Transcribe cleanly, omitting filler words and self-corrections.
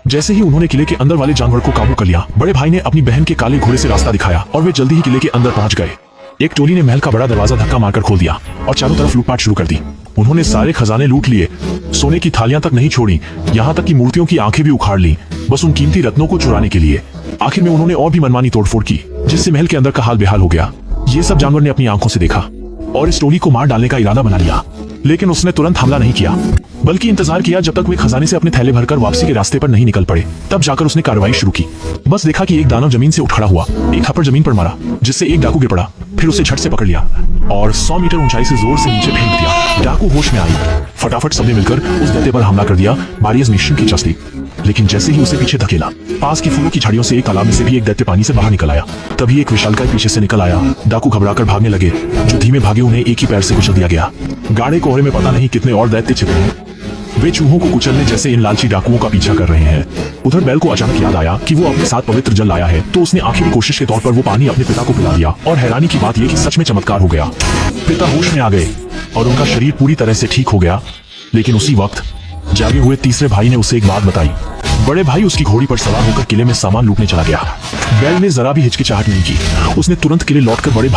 जैसे ही उन्होंने किले के अंदर वाले जानवर को काबू कर लिया, बड़े भाई ने अपनी बहन के काले घोड़े से रास्ता दिखाया और वे जल्दी ही किले के अंदर पहुंच गए। एक टोली ने महल का बड़ा दरवाजा धक्का मारकर खोल दिया और चारों तरफ लूटपाट शुरू कर दी। उन्होंने सारे खजाने लूट लिए, सोने की थालियां तक नहीं छोड़ी, यहाँ तक कि मूर्तियों की आंखें भी उखाड़ ली, बस उन कीमती रत्नों को चुराने के लिए। आखिर में उन्होंने और भी मनमानी तोड़फोड़ की, जिससे महल के अंदर का हाल बेहाल हो गया। ये सब जानवर ने अपनी आंखों से देखा और इस टोली को मार डालने का इरादा बना लिया, लेकिन उसने तुरंत हमला नहीं किया, बल्कि इंतजार किया जब तक वे खजाने से अपने थैले भरकर वापसी के रास्ते पर नहीं निकल पड़े। तब जाकर उसने कार्रवाई शुरू की। बस देखा कि एक दानव जमीन से उठ खड़ा हुआ, एक थप्पड़ जमीन पर मारा, जिससे एक डाकू गिर पड़ा, फिर उसे झट से पकड़ लिया और 100 मीटर ऊंचाई से जोर से नीचे फेंक दिया। डाकू होश में आई, फटाफट सबने मिलकर उस दैत्य पर हमला कर दिया। बारियस मिशन की चस्ती, लेकिन जैसे ही उसे पीछे धकेला, पास की फूलों की झाड़ियों से एक तालाब में से भी एक दैत्य पानी से बाहर निकल आया। तभी एक विशालकाय पीछे से निकल आया। डाकू घबराकर भागने लगे। जो धीमे भागे उन्हें एक ही पैर से कुचल दिया गया। गाढ़े कोहरे में पता नहीं कितने और दैत्य छिपे हैं। वे चूहों को कुचलने जैसे इन लालची डाकुओं का पीछा कर रहे हैं। उधर बैल को अचानक याद आया कि वो अपने साथ पवित्र जल लाया है, तो उसने आखिरी कोशिश के तौर पर वो पानी अपने पिता को पिला दिया। और हैरानी की बात यह कि सच में चमत्कार हो गया। पिता होश में आ गए और उनका शरीर पूरी तरह से ठीक हो गया। लेकिन उसी वक्त जागे हुए तीसरे भाई ने उसे एक बात बताई। बड़े भाई उसकी घोड़ी पर सवार होकर किले में सामान लूटने चला गया। बैल ने जरा भी हिचकिचाहट नहीं की। उसने तुरंत किले लौटकर बड़े